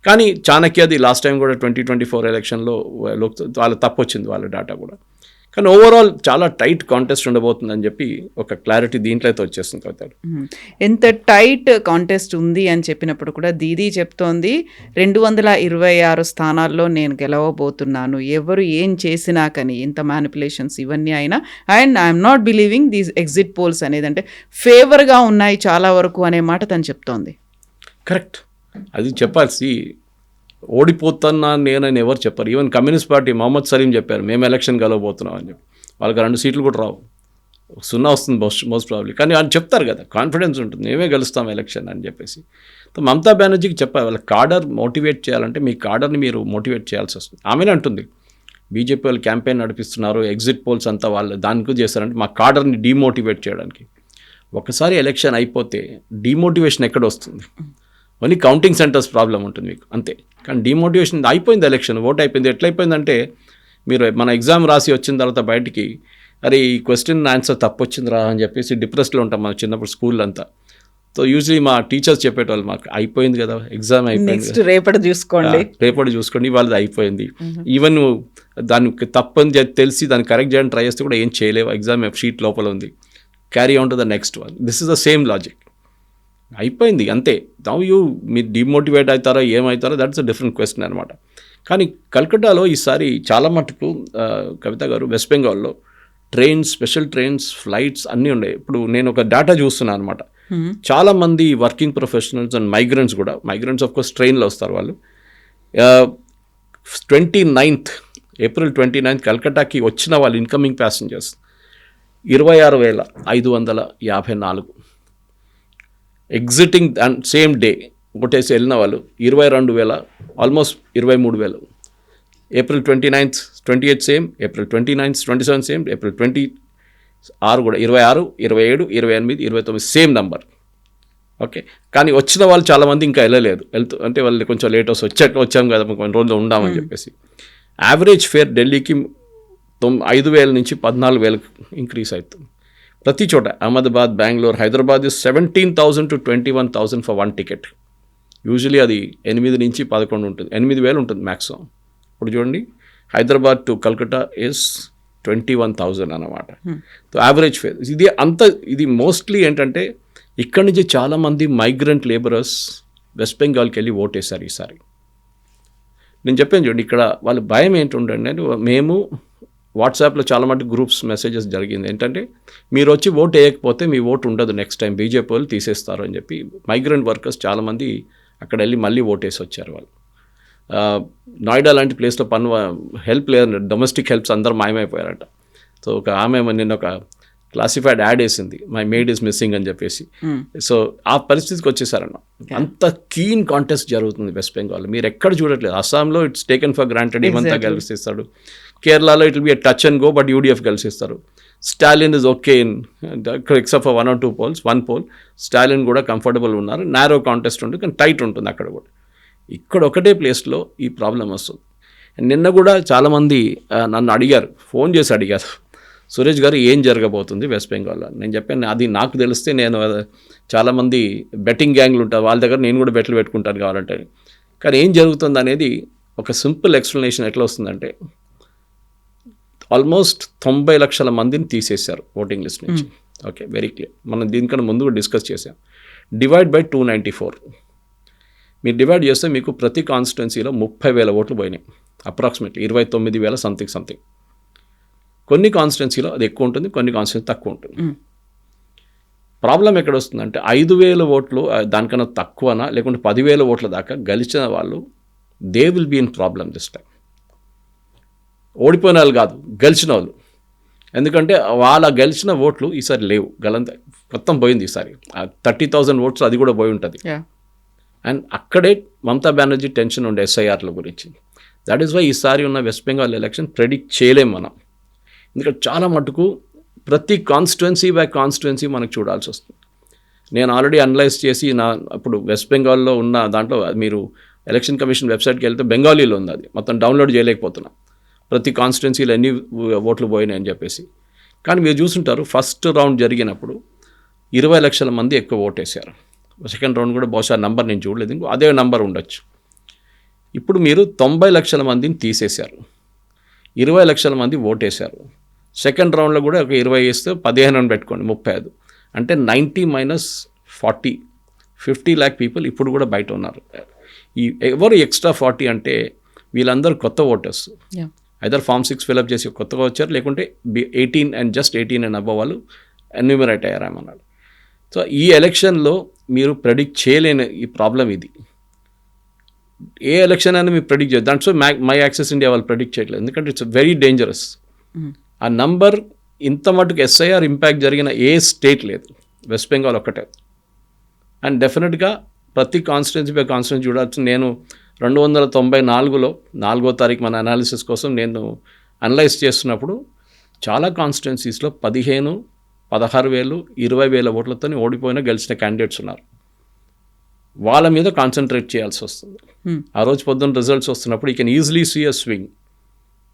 కానీ చాణక్యది లాస్ట్ టైం కూడా 2024 ఎలక్షన్లో వాళ్ళ తప్పు వచ్చింది, వాళ్ళ డేటా కూడా. కానీ ఓవరాల్ చాలా టైట్ కాంటెస్ట్ ఉండబోతుందని చెప్పి ఒక క్లారిటీ దీంట్లో అయితే వచ్చేస్తుంది కదా. ఎంత టైట్ కాంటెస్ట్ ఉంది అని చెప్పినప్పుడు కూడా దీదీ చెప్తోంది 226 స్థానాల్లో నేను గెలవబోతున్నాను, ఎవరు ఏం చేసినా కానీ, ఇంత మ్యానిపులేషన్స్ ఇవన్నీ అయినా. And I'm not believing these exit polls అనేది, అంటే ఫేవర్గా ఉన్నాయి చాలా వరకు అనే మాట తను చెప్తోంది. కరెక్ట్, అది చెప్పాల్సి. ఓడిపోతున్నా నేనని ఎవరు చెప్పారు. Even communist party Mohammed Salim చెప్పారు, మేము ఎలక్షన్ గెలవబోతున్నాం అని చెప్పి. వాళ్ళకి 2 సీట్లు కూడా రావు, 0 వస్తుంది మోస్ట్ ప్రాబ్లీ. కానీ వాళ్ళు చెప్తారు కదా, కాన్ఫిడెన్స్ ఉంటుంది, మేమే గెలుస్తాం ఎలక్షన్ అని చెప్పేసి. మమతా బెనర్జీకి చెప్పారు, వాళ్ళ కాడర్ మోటివేట్ చేయాలంటే మీ కాడర్ని మీరు మోటివేట్ చేయాల్సి వస్తుంది. ఆమెనే అంటుంది, బీజేపీ వాళ్ళు క్యాంపెయిన్ నడిపిస్తున్నారు, ఎగ్జిట్ పోల్స్ అంతా వాళ్ళు దానికి చేస్తారంటే మా కాడర్ని డీమోటివేట్ చేయడానికి. ఒకసారి ఎలక్షన్ అయిపోతే డీమోటివేషన్ ఎక్కడ వస్తుంది? ఓన్లీ కౌంటింగ్ సెంటర్స్ ప్రాబ్లం ఉంటుంది మీకు, అంతే. కానీ డిమోటివేషన్ అయిపోయింది, ఎలక్షన్ ఓట్ అయిపోయింది. ఎట్లయిపోయిందంటే మీరు మన ఎగ్జామ్ రాసి వచ్చిన తర్వాత బయటికి అరే ఈ క్వశ్చన్ ఆన్సర్ తప్పు వచ్చిందిరా అని చెప్పేసి డిప్రెస్డ్లో ఉంటాం మన చిన్నప్పుడు స్కూల్ అంతా. సో యూజువలీ మా టీచర్స్ చెప్పేటోళ్ళు, మాకు అయిపోయింది కదా ఎగ్జామ్ అయిపోయింది, రేపటి చూసుకోండి వాళ్ళది అయిపోయింది. ఈవెన్ దానికి తప్పని తెలిసి దాన్ని కరెక్ట్ చేయడానికి ట్రై చేస్తే కూడా ఏం చేయలేవు, ఎగ్జామ్ షీట్ లోపల ఉంది, carry on to the next one. This is the same logic. అయిపోయింది అంతే. మీరు డిమోటివేట్ అవుతారో ఏమవుతారో దట్స్ అ డిఫరెంట్ క్వశ్చన్ అనమాట. కానీ కల్కట్టాలో ఈసారి చాలా మటుకు కవిత గారు వెస్ట్ బెంగాల్లో ట్రైన్స్, స్పెషల్ ట్రైన్స్, ఫ్లైట్స్ అన్నీ ఉన్నాయి. ఇప్పుడు నేను ఒక డేటా చూస్తున్నాను అనమాట. చాలామంది వర్కింగ్ ప్రొఫెషనల్స్ అండ్ మైగ్రెంట్స్ కూడా, మైగ్రెంట్స్ ఆఫ్ కోర్స్ ట్రైన్లో వస్తారు వాళ్ళు, ఏప్రిల్ 29 కల్కటాకి వచ్చిన వాళ్ళు incoming passengers 26,554. Exiting same day ఒకటేసి వెళ్ళిన వాళ్ళు 22,000, almost 23,000. April 28 same, April 27 same, April 26 కూడా 26, 27, 28, 29 సేమ్ నంబర్. ఓకే, కానీ వచ్చిన వాళ్ళు చాలామంది ఇంకా వెళ్ళలేదు. అంటే వాళ్ళు కొంచెం లేట్ వచ్చాం కదా కొన్ని రోజులు ఉండామని చెప్పేసి. యావరేజ్ ఫేర్ ఢిల్లీకి 5,000 నుంచి 14,000 ఇంక్రీజ్ అవుతుంది. ప్రతి చోట Ahmedabad, Bengaluru, Hyderabad 17,000 to 21,000 for one ticket. Usually అది 8 నుంచి 11 ఉంటుంది, 8,000 ఉంటుంది మ్యాక్సిమం. ఇప్పుడు చూడండి, హైదరాబాద్ టు కల్కటా ఇస్ 21,000 అన్నమాట. సో యావరేజ్ ఫేర్ ఇది మోస్ట్లీ ఏంటంటే ఇక్కడి నుంచి చాలామంది మైగ్రెంట్ లేబరర్స్ వెస్ట్ బెంగాల్కి వెళ్ళి ఓటేశారు ఈసారి. నేను చెప్పాను చూడండి, ఇక్కడ వాళ్ళ భయం ఏంటుండండి అంటే, మేము వాట్సాప్లో చాలా మటుకు గ్రూప్స్ మెసేజెస్ జరిగింది ఏంటంటే, మీరు వచ్చి ఓటు వేయకపోతే మీ ఓటు ఉండదు, నెక్స్ట్ టైం బీజేపీ వాళ్ళు తీసేస్తారు అని చెప్పి మైగ్రెంట్ వర్కర్స్ చాలామంది అక్కడ వెళ్ళి మళ్ళీ ఓటేసి వచ్చారు వాళ్ళు. నోయిడా లాంటి ప్లేస్లో హెల్ప్ లేదండి, డొమెస్టిక్ హెల్ప్స్ అందరూ మాయమైపోయారట. సో ఒక ఆమె నిన్న ఒక క్లాసిఫైడ్ యాడ్ వేసింది, మై మేడ్ ఈస్ మిస్సింగ్ అని చెప్పేసి. సో ఆ పరిస్థితికి వచ్చేసారన్న. అంత కీన్ కాంటెస్ట్ జరుగుతుంది వెస్ట్ బెంగాల్. మీరు ఎక్కడ చూడట్లేదు. అస్సాంలో ఇట్స్ టేకెన్ ఫర్ గ్రాంటెడ్, ఇవంతా గెలిపిస్తాడు. కేరళలో it will be touch and go, but UDF గెలిపిస్తారు. Stalin is okay in except for 1 or 2 polls, 1 poll Stalin కూడా కంఫర్టబుల్ ఉన్నారు. నారో కాంటెస్ట్ ఉంటుంది, కానీ టైట్ ఉంటుంది అక్కడ కూడా. ఇక్కడ ఒకటే ప్లేస్లో ఈ ప్రాబ్లం వస్తుంది. నిన్న కూడా చాలామంది నన్ను అడిగారు, ఫోన్ చేసి అడిగారు, సురేష్ గారు ఏం జరగబోతుంది వెస్ట్ బెంగాల్లో. నేను చెప్పాను, అది నాకు తెలిస్తే నేను చాలామంది బెట్టింగ్ గ్యాంగ్లు ఉంటారు, వాళ్ళ దగ్గర నేను కూడా బెట్లు పెట్టుకుంటాను కావాలంటే. కానీ ఏం జరుగుతుంది అనేది ఒక సింపుల్ ఎక్స్ప్లెనేషన్ ఎట్లా వస్తుందంటే, ఆల్మోస్ట్ 90 లక్షల మందిని తీసేశారు ఓటింగ్ లిస్ట్ నుంచి. Okay, very clear. మనం దీనికన్నా ముందు కూడా డిస్కస్ చేసాం. డివైడ్ బై 294 మీరు డివైడ్ చేస్తే మీకు ప్రతి కాన్స్టిట్యున్సీలో 30,000 ఓట్లు పోయినాయి. Approximately 29,000 something. కొన్ని కాన్స్టిట్యున్సీలో అది ఎక్కువ ఉంటుంది, కొన్ని కాన్స్టిట్యున్సీ తక్కువ ఉంటుంది. ప్రాబ్లం ఎక్కడ వస్తుందంటే 5,000 ఓట్లు దానికన్నా తక్కువనా లేకుంటే 10,000 ఓట్ల దాకా గెలిచిన వాళ్ళు they will be in problem this time. ఓడిపోయిన వాళ్ళు కాదు, గెలిచిన వాళ్ళు. ఎందుకంటే వాళ్ళ గెలిచిన ఓట్లు ఈసారి లేవు, మొత్తం పోయింది ఈసారి. 30,000 ఓట్స్ అది కూడా పోయి ఉంటుంది. అండ్ అక్కడే మమతా బెనర్జీ టెన్షన్ ఉండే ఎస్ఐఆర్ల గురించి. దట్ ఈస్ వై ఈసారి ఉన్న వెస్ట్ బెంగాల్ ఎలక్షన్ ప్రెడిక్ట్ చేయలేం మనం. ఎందుకంటే చాలా మటుకు ప్రతి కాన్స్టిట్యున్సీ బై కాన్స్టిట్యున్సీ మనకు చూడాల్సి వస్తుంది. నేను ఆల్రెడీ అనలైజ్ చేసి ఇప్పుడు వెస్ట్ బెంగాల్లో ఉన్న దాంట్లో మీరు ఎలక్షన్ కమిషన్ వెబ్సైట్కి వెళ్తే బెంగాలీలో ఉంది, అది మొత్తం డౌన్లోడ్ చేయలేకపోతున్నా, ప్రతి కాన్స్టిట్యున్సీలో ఎన్ని ఓట్లు పోయినాయి అని చెప్పేసి. కానీ మీరు చూసుంటారు, ఫస్ట్ రౌండ్ జరిగినప్పుడు 20 లక్షల మంది ఎక్కువ ఓటేశారు. సెకండ్ రౌండ్ కూడా బహుశా నంబర్ నేను చూడలేదు, ఇంకో అదే నంబర్ ఉండొచ్చు. ఇప్పుడు మీరు 90 లక్షల మందిని తీసేశారు, 20 లక్షల మంది ఓటేశారు. సెకండ్ రౌండ్లో కూడా ఒక 20 వేస్తే 15 అని పెట్టుకోండి, 35. అంటే 90 - 40, 50 lakh పీపుల్ ఇప్పుడు కూడా బయట ఉన్నారు. ఈ ఎవరు ఎక్స్ట్రా 40 అంటే వీళ్ళందరూ కొత్త ఓటర్స్. ఐదర్ ఫామ్ 6 ఫిల్అప్ చేసి కొత్తగా వచ్చారు, లేకుంటే 18 and just 18 and above వాళ్ళు ఎన్యూమరేట్ అయ్యారమన్నాడు. సో ఈ ఎలక్షన్లో మీరు ప్రెడిక్ట్ చేయలేని ఈ ప్రాబ్లం ఇది. ఏ ఎలక్షన్ అయినా మీరు ప్రెడిక్ట్ చేయదు. దాంట్లో మై యాక్సెస్ ఇండియా వాళ్ళు ప్రెడిక్ట్ చేయట్లేదు, ఎందుకంటే ఇట్స్ వెరీ డేంజరస్. ఆ నంబర్ ఇంత మటుకు ఎస్ఐఆర్ ఇంపాక్ట్ జరిగిన ఏ స్టేట్ లేదు, వెస్ట్ బెంగాల్ ఒక్కటే. అండ్ డెఫినెట్గా ప్రతి కాన్స్టిట్యున్సీ బై కాన్స్టిట్యున్సీ చూడాల్సి. నేను 294లో 4వ తారీఖు మన అనాలిసిస్ కోసం నేను అనలైజ్ చేస్తున్నప్పుడు చాలా కాన్స్టిట్యున్సీస్లో 15,000, 16,000, 20,000 ఓట్లతో ఓడిపోయిన గెలిచిన క్యాండిడేట్స్ ఉన్నారు. వాళ్ళ మీద కాన్సన్ట్రేట్ చేయాల్సి వస్తుంది. ఆ రోజు పొద్దున్న రిజల్ట్స్ వస్తున్నప్పుడు you can easily see a swing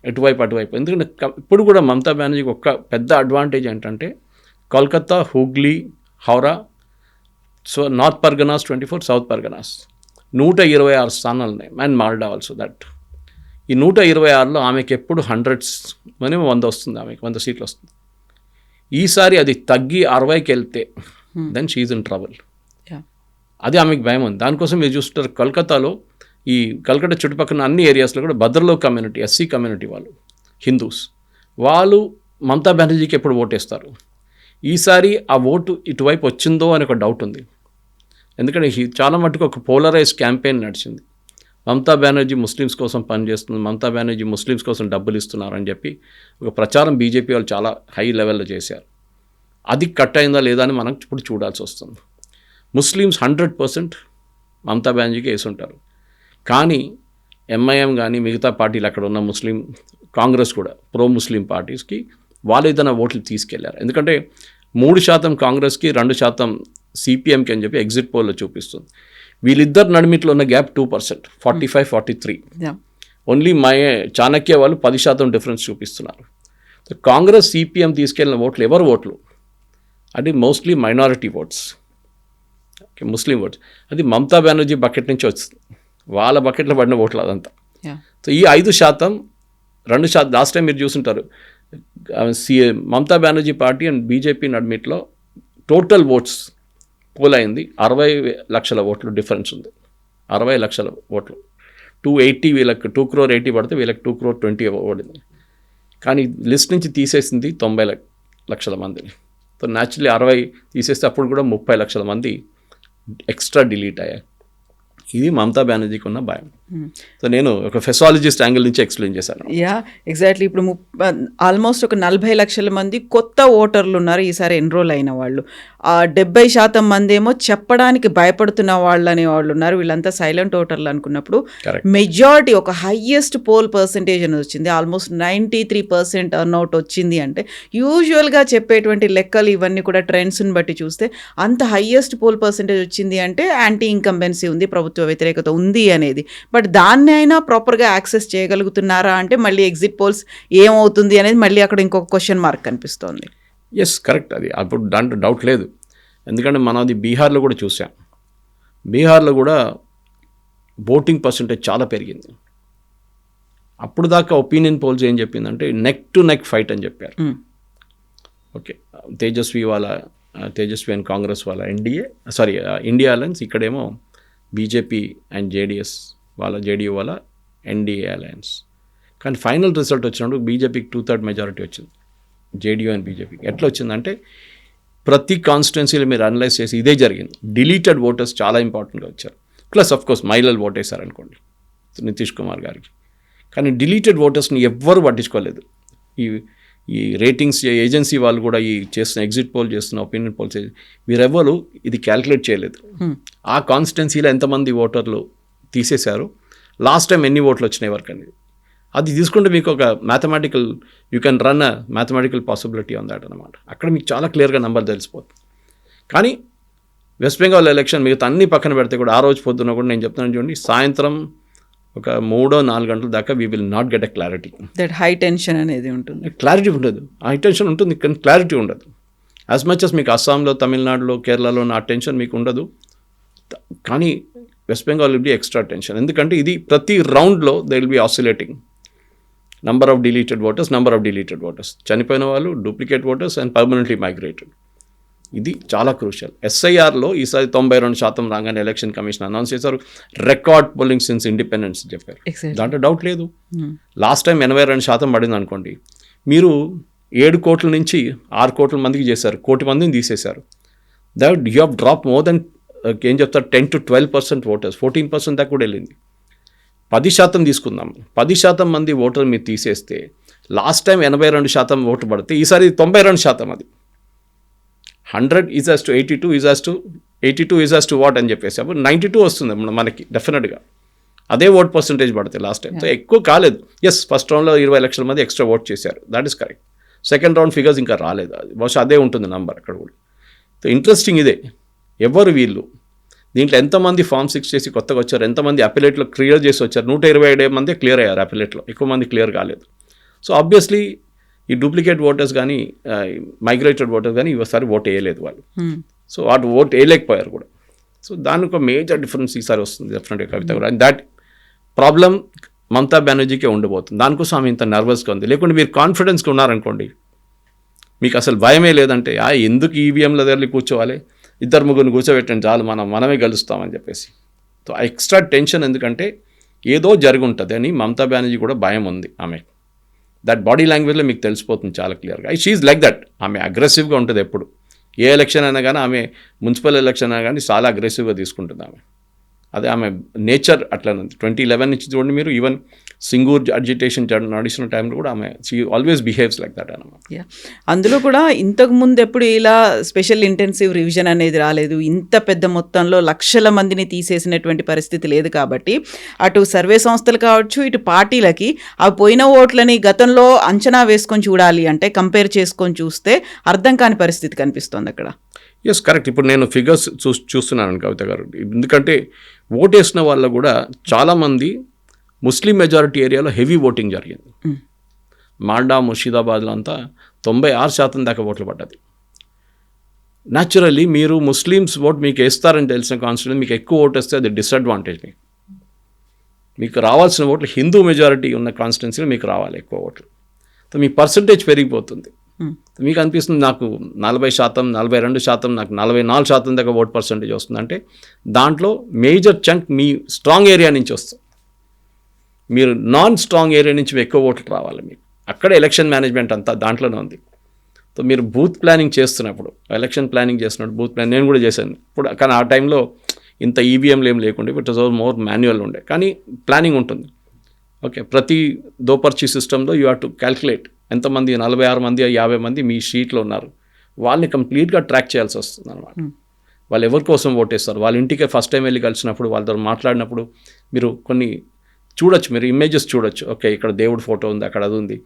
అటువైపు. ఎందుకంటే ఇప్పుడు కూడా మమతా బెనర్జీకి ఒక పెద్ద అడ్వాంటేజ్ ఏంటంటే Kolkata, Hooghly, Howrah, so north Parganas 24, south Parganas 126 స్థానాలు ఉన్నాయి. And Malda also that. ఈ 126లో ఆమెకి ఎప్పుడు 100s మినిమం 100 వస్తుంది, ఆమెకి 100 సీట్లు వస్తుంది. ఈసారి అది తగ్గి 60కి వెళ్తే then she is in trouble. అది ఆమెకు భయం ఉంది. దానికోసం మీరు చూస్తుంటారు కలకత్తాలో, ఈ కలకత్తా చుట్టుపక్కల అన్ని ఏరియాస్లో కూడా భద్రలో కమ్యూనిటీ, ఎస్సీ కమ్యూనిటీ వాళ్ళు, హిందూస్, వాళ్ళు మమతా బెనర్జీకి ఎప్పుడు ఓటేస్తారు. ఈసారి ఆ ఓటు ఇటువైపు వచ్చిందో అని ఒక డౌట్ ఉంది. ఎందుకంటే చాలా మటుకు ఒక పోలరైజ్ క్యాంపెయిన్ నడిచింది. మమతా బెనర్జీ ముస్లిమ్స్ కోసం పనిచేస్తుంది, మమతా బెనర్జీ ముస్లిమ్స్ కోసం డబ్బులు ఇస్తున్నారు అని చెప్పి ఒక ప్రచారం బీజేపీ వాళ్ళు చాలా హై లెవెల్లో చేశారు. అది కట్ అయిందా లేదా అని మనం ఇప్పుడు చూడాల్సి వస్తుంది. ముస్లిమ్స్ 100% మమతా బెనర్జీకి వేసి ఉంటారు. కానీ ఎంఐఎం కానీ మిగతా పార్టీలు అక్కడ ఉన్న ముస్లిం కాంగ్రెస్ కూడా ప్రో ముస్లిం పార్టీస్కి వాళ్ళు ఏదైనా ఓట్లు తీసుకెళ్లారు. ఎందుకంటే 3% కాంగ్రెస్కి 2% సిపిఎంకి అని చెప్పి ఎగ్జిట్ పోల్లో చూపిస్తుంది. వీళ్ళిద్దరు నడిమిట్లో ఉన్న గ్యాప్ 2%, 45-43. ఓన్లీ చాణక్య వాళ్ళు 10% డిఫరెన్స్ చూపిస్తున్నారు. కాంగ్రెస్ సిపిఎం తీసుకెళ్ళిన ఓట్లు ఎవరు ఓట్లు? అది mostly minority votes, Muslim votes. అది మమతా బెనర్జీ బకెట్ నుంచి వస్తుంది, వాళ్ళ బకెట్లో పడిన ఓట్లు అదంతా. సో ఈ 5%, 2% లాస్ట్ టైం మీరు చూసుంటారు Mamata Banerjee party and BJP నడిమిట్లో టోటల్ ఓట్స్ పోల్ అయింది 60 లక్షల ఓట్లు డిఫరెన్స్ ఉంది. 60 లక్షల ఓట్లు, 280 వీళ్ళకి 2,80,00,000 పడితే వీళ్ళకి 2,20,00,000 ఓడింది. కానీ లిస్ట్ నుంచి తీసేసింది 90 లక్షల మందిని. సో న్యాచురలీ 60 తీసేస్తే అప్పుడు కూడా 30 లక్షల మంది ఎక్స్ట్రా డిలీట్ అయ్యాయి. ఇది మమతా బెనర్జీకి ఉన్న భయం. సో నేను ఒక ఫెసాలజిస్ట్ యాంగిల్ నుంచి ఎక్స్ప్లెయిన్ చేశాను. ఎగ్జాక్ట్లీ. ఇప్పుడు ఆల్మోస్ట్ ఒక 40 లక్షల మంది కొత్త ఓటర్లు ఉన్నారు ఈసారి ఎన్రోల్ అయిన వాళ్ళు. 70% మంది ఏమో చెప్పడానికి భయపడుతున్న వాళ్ళు అనే వాళ్ళు ఉన్నారు. వీళ్ళంతా సైలెంట్ ఓటర్లు అనుకున్నప్పుడు మెజారిటీ ఒక హైయెస్ట్ పోల్ పర్సంటేజ్ అని వచ్చింది. ఆల్మోస్ట్ 93% టర్న్అవుట్ వచ్చింది. అంటే యూజువల్గా చెప్పేటువంటి లెక్కలు ఇవన్నీ కూడా ట్రెండ్స్ని బట్టి చూస్తే అంత హైయెస్ట్ పోల్ పర్సంటేజ్ వచ్చింది అంటే యాంటీ ఇన్కంబెన్సీ ఉంది, ప్రభుత్వ వ్యతిరేకత ఉంది అనేది. బట్ దాన్ని అయినా ప్రాపర్గా యాక్సెస్ చేయగలుగుతున్నారా అంటే మళ్ళీ ఎగ్జిట్ పోల్స్ ఏమవుతుంది అనేది మళ్ళీ అక్కడ ఇంకొక క్వశ్చన్ మార్క్ కనిపిస్తోంది. Yes, correct. అది అప్పుడు దాంట్లో డౌట్ లేదు. ఎందుకంటే మనం అది బీహార్లో కూడా చూసాం. బీహార్లో కూడా ఓటింగ్ పర్సంటేజ్ చాలా పెరిగింది. అప్పుడు దాకా ఒపీనియన్ పోల్స్ ఏం చెప్పిందంటే నెక్ టు నెక్ ఫైట్ అని చెప్పారు. ఓకే, తేజస్వి అండ్ కాంగ్రెస్ వాళ్ళ ఇండియా అలయన్స్, ఇక్కడేమో బీజేపీ అండ్ జేడీయూ వాళ్ళ ఎన్డీఏ అలయన్స్. కానీ ఫైనల్ రిజల్ట్ వచ్చినప్పుడు బీజేపీకి 2/3 మెజారిటీ వచ్చింది. జేడీయూ అండ్ బీజేపీకి ఎట్లా వచ్చిందంటే ప్రతి కాన్స్టిట్యున్సీలో మీరు అనలైజ్ చేసి ఇదే జరిగింది. డిలీటెడ్ ఓటర్స్ చాలా ఇంపార్టెంట్గా వచ్చారు. ప్లస్ ఆఫ్ కోర్స్ మహిళలు ఓటేశారనుకోండి నితీష్ కుమార్ గారికి. కానీ డిలీటెడ్ ఓటర్స్ని ఎవ్వరు పట్టించుకోలేదు. ఈ రేటింగ్స్ ఏజెన్సీ వాళ్ళు కూడా ఈ చేస్తున్న ఎగ్జిట్ పోల్ చేస్తున్న ఒపీనియన్ పోల్స్ వీరెవ్వరు ఇది క్యాల్కులేట్ చేయలేదు. ఆ కాన్స్టిట్యున్సీలో ఎంతమంది ఓటర్లు తీసేశారు, లాస్ట్ టైం ఎన్ని ఓట్లు వచ్చినాయి వరకు అనేది. అది తీసుకుంటే మీకు ఒక mathematical you can run a mathematical possibility on that అనమాట. అక్కడ మీకు చాలా క్లియర్గా నెంబర్ తెలిసిపోతుంది. కానీ వెస్ట్ బెంగాల్ ఎలక్షన్ మిగతా అన్ని పక్కన పెడితే కూడా ఆ రోజు పొద్దున్న కూడా నేను చెప్తున్నాను చూడండి, సాయంత్రం ఒక 3-4 గంటల దాకా we will not get a clarity. That high tension అనేది ఉంటుంది. క్లారిటీ ఉండదు. హై టెన్షన్ ఉంటుంది కానీ క్లారిటీ ఉండదు. యాజ్ మచ్ అస్ మీకు అస్సాంలో, తమిళనాడులో, కేరళలో నా టెన్షన్ మీకు ఉండదు. కానీ west Bengal will be extra tension. ఎందుకంటే ఇది ప్రతి రౌండ్లో they will be oscillating number of deleted voters, చనిపోయిన వాళ్ళు, duplicate voters and permanently migrated. ఇది చాలా క్రూషియల్. ఎస్ఐఆర్లో ఈసారి 92% రాగానే ఎలక్షన్ కమిషన్ అనౌన్స్ చేశారు. రికార్డ్ పోలింగ్ సిన్స్ ఇండిపెండెన్స్ చెప్పారు. దాంట్లో డౌట్ లేదు. లాస్ట్ టైం 82% పడింది అనుకోండి, మీరు 7 కోట్ల నుంచి 6 కోట్ల మందికి చేశారు, 1 కోటి మందిని తీసేశారు. That you have drop more than ఏం చెప్తారు 10-12% ఓటర్స్, 14% దాకా కూడా వెళ్ళింది. 10% తీసుకుందాం, 10% మంది ఓటర్లు మీరు తీసేస్తే లాస్ట్ టైం 82% ఓటు పడితే ఈసారి 92%. అది 100 is to 82 is to what అని చెప్పేసి అప్పుడు 92 వస్తుంది మనకి డెఫినెట్గా. అదే ఓట్ పర్సంటేజ్ పడితే లాస్ట్ టైం. సో ఎక్కువ కాలేదు. ఎస్, ఫస్ట్ రౌండ్లో 20 లక్షల మంది ఎక్స్ట్రా ఓట్ చేశారు, that is correct. Second round figures ఇంకా రాలేదు, బహుశా అదే ఉంటుంది నంబర్ అక్కడ కూడా. సో ఇంట్రెస్టింగ్ ఇదే, ఎవరు వీళ్ళు, దీంట్లో ఎంతమంది ఫామ్ 6 చేసి కొత్తగా వచ్చారు, ఎంతమంది అపిలేట్లో క్లియర్ చేసి వచ్చారు. 127 మంది క్లియర్ అయ్యారు అపిలేట్లో, ఎక్కువ మంది క్లియర్ కాలేదు. సో ఆబ్వియస్లీ ఈ డూప్లికేట్ ఓటర్స్ కానీ మైగ్రేటెడ్ ఓటర్స్ కానీ ఈసారి ఓట్ వేయలేదు వాళ్ళు. సో వాటి ఓట్ వేయలేకపోయారు కూడా. సో దానికి ఒక మేజర్ డిఫరెన్స్ ఈసారి వస్తుంది డెఫినెట్గా కవిత కూడా. అండ్ దాట్ ప్రాబ్లం మమతా బెనర్జీకే ఉండబోతుంది. దానికోసం ఆమె ఇంత నర్వస్గా ఉంది. లేకుంటే మీరు కాన్ఫిడెన్స్గా ఉన్నారనుకోండి, మీకు అసలు భయమే లేదంటే ఎందుకు ఈవీఎంల దగ్గర కూర్చోవాలి, 2-3 కూర్చోబెట్టండి చాలు, మనమే గెలుస్తామని చెప్పేసి. సో ఎక్స్ట్రా టెన్షన్ ఎందుకంటే ఏదో జరిగి ఉంటుంది అని మమతా బెనర్జీ కూడా భయం ఉంది ఆమె. దట్ బాడీ లాంగ్వేజ్లో మీకు తెలిసిపోతుంది చాలా క్లియర్గా. She's like that. ఆమె అగ్రెసివ్గా ఉంటుంది ఎప్పుడు. ఏ ఎలక్షన్ అయినా కానీ, ఆమె మున్సిపల్ ఎలక్షన్ అయినా కానీ చాలా అగ్రెసివ్గా తీసుకుంటుంది ఆమె. అదే ఆమె నేచర్ అట్లనే ఉంది. 2011 నుంచి చూడండి మీరు, ఈవెన్ సింగూర్ అజిటేషన్ నడిచిన టైంలో కూడా ఆమె she always behaves like that అనమాట. అందులో కూడా ఇంతకు ముందు ఎప్పుడు ఇలా స్పెషల్ ఇంటెన్సివ్ రివిజన్ అనేది రాలేదు. ఇంత పెద్ద మొత్తంలో లక్షల మందిని తీసేసినటువంటి పరిస్థితి లేదు కాబట్టి అటు సర్వే సంస్థలు కావచ్చు, ఇటు పార్టీలకి ఆ పోయిన ఓట్లని గతంలో అంచనా వేసుకొని చూడాలి అంటే, కంపేర్ చేసుకొని చూస్తే అర్థం కాని పరిస్థితి కనిపిస్తోంది అక్కడ. Yes correct. ఇప్పుడు నేను ఫిగర్స్ చూస్తున్నాను కవిత గారు, ఎందుకంటే ఓటేసిన వాళ్ళ కూడా చాలామంది ముస్లిం మెజారిటీ ఏరియాలో హెవీ ఓటింగ్ జరిగింది. మాల్డా, ముర్షిదాబాద్లో అంతా 96% దాకా ఓట్లు పడ్డది. న్యాచురల్లీ మీరు ముస్లిమ్స్ ఓట్ మీకు వేస్తారని తెలిసిన కాన్స్టిట్యూన్సీ మీకు ఎక్కువ ఓటు వస్తే అది డిసడ్వాంటేజ్. మీకు రావాల్సిన ఓట్లు హిందూ మెజారిటీ ఉన్న కాన్స్టిట్యున్సీలో మీకు రావాలి ఎక్కువ ఓట్లు. సో మీ పర్సంటేజ్ పెరిగిపోతుంది. మీకు అనిపిస్తుంది నాకు 40%, 42%, నాకు 44% దాకా ఓట్ పర్సంటేజ్ వస్తుందంటే దాంట్లో మేజర్ చంక్ మీ స్ట్రాంగ్ ఏరియా నుంచి వస్తుంది. మీరు నాన్ స్ట్రాంగ్ ఏరియా నుంచి ఎక్కువ ఓట్లు రావాలి మీకు. అక్కడ ఎలక్షన్ మేనేజ్మెంట్ అంతా దాంట్లోనే ఉంది. సో మీరు బూత్ ప్లానింగ్ చేస్తున్నప్పుడు, ఎలక్షన్ ప్లానింగ్ చేస్తున్నప్పుడు, బూత్ ప్లాన్ నేను కూడా చేశాను ఇప్పుడు. కానీ ఆ టైంలో ఇంత ఈవీఎంలు ఏం లేకుండే, ఇట్ వాజ్ మోర్ మాన్యువల్ ఉండే. కానీ ప్లానింగ్ ఉంటుంది. ఓకే, ప్రతి దోపర్చి సిస్టంలో యూ హ్యావ్ టు క్యాల్కులేట్ ఎంతమంది 46 మంది 50 మంది మీ షీట్లో ఉన్నారు, వాళ్ళని కంప్లీట్గా ట్రాక్ చేయాల్సి వస్తుంది అనమాట. వాళ్ళు ఎవరి కోసం ఓటేస్తారు, వాళ్ళ ఇంటికి ఫస్ట్ టైం వెళ్ళి కలిసినప్పుడు, వాళ్ళతో మాట్లాడినప్పుడు మీరు కొన్ని చూడొచ్చు, మీరు ఇమేజెస్ చూడొచ్చు. ఓకే, ఇక్కడ దేవుడు ఫోటో ఉంది, అక్కడ అది ఉంది,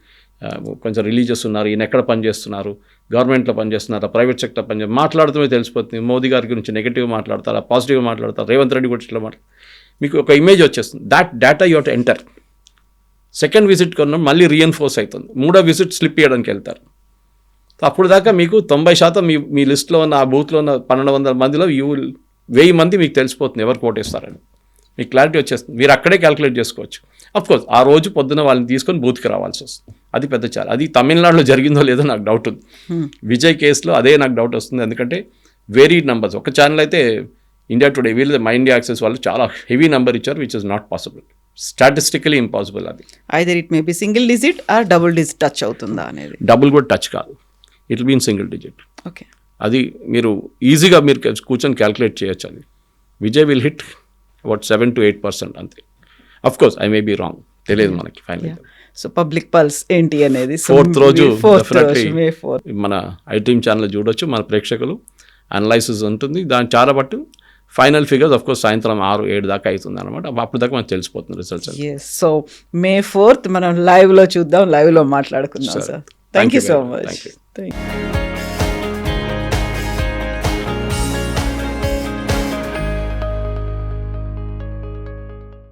కొంచెం రిలీజియస్ ఉన్నారు, ఈయన ఎక్కడ పనిచేస్తున్నారు, గవర్నమెంట్లో పనిచేస్తున్నారా, ప్రైవేట్ సెక్టర్ మాట్లాడుతూనే తెలిసిపోతుంది. మోదీ గారి గురించి నెగిటివ్గా మాట్లాడతారా, పాజిటివ్గా మాట్లాడతారు, రేవంత్ రెడ్డి గురించి ఇట్లా మీకు ఒక ఇమేజ్ వచ్చేస్తుంది. That data you have to enter. Second visit కొన్న మళ్ళీ రీఎన్ఫోర్స్ అవుతుంది. మూడో విజిట్ స్లిప్ చేయడానికి వెళ్తారు. అప్పుడు దాకా మీకు 90% మీ లిస్ట్లో ఉన్న ఆ బూత్లో ఉన్న 1200 మందిలో 1000 మంది మీకు తెలిసిపోతుంది ఎవరికి ఓటేస్తారని. మీకు క్లారిటీ వచ్చేస్తుంది. మీరు అక్కడే క్యాలిక్యులేట్ చేసుకోవచ్చు. అఫ్కోర్స్ ఆ రోజు పొద్దున వాళ్ళని తీసుకొని బూత్కి రావాల్సి వస్తుంది. అది పెద్ద చాలా. అది తమిళనాడులో జరిగిందో లేదో నాకు డౌట్ ఉంది. విజయ్ కేసులో అదే నాకు డౌట్ వస్తుంది. ఎందుకంటే వేరీడ్ నంబర్స్. ఒక ఛానల్ అయితే ఇండియా టుడే, వీళ్ళు మై ఇండియా యాక్సెస్ వాళ్ళు చాలా హెవీ నెంబర్ ఇచ్చారు, which is not possible, statistically impossible. అది either it may be single digit or double digit touch అవుతుందా అనేది. డబుల్ కూడా టచ్ కాదు, it will be in single digit. Okay, అది మీరు ఈజీగా మీరు కూర్చొని క్యాల్కులేట్ చేయొచ్చు. అది Vijay will hit about 7 to 8% అంతే. Of course I may be wrong, తెలియదు మనకి ఫైనల్. సో పబ్లిక్ పల్స్ ఏంటి అనేది 4th రోజు మన ఐటీఎం ఛానల్ చూడొచ్చు. మన ప్రేక్షకులు అనలైసిస్ ఉంటుంది దాని చాలా బట్టి ఫైనల్ ఫిగర్స్ అఫ్కోర్స్ సాయంత్రం 6-7 దాకా అవుతుంది అనమాట. అప్పుడు దాకా మనకు తెలిసిపోతుంది రిజల్ట్స్. సో May 4th మనం లైవ్లో చూద్దాం, లైవ్లో మాట్లాడుకుందాం sir. Thank you so much.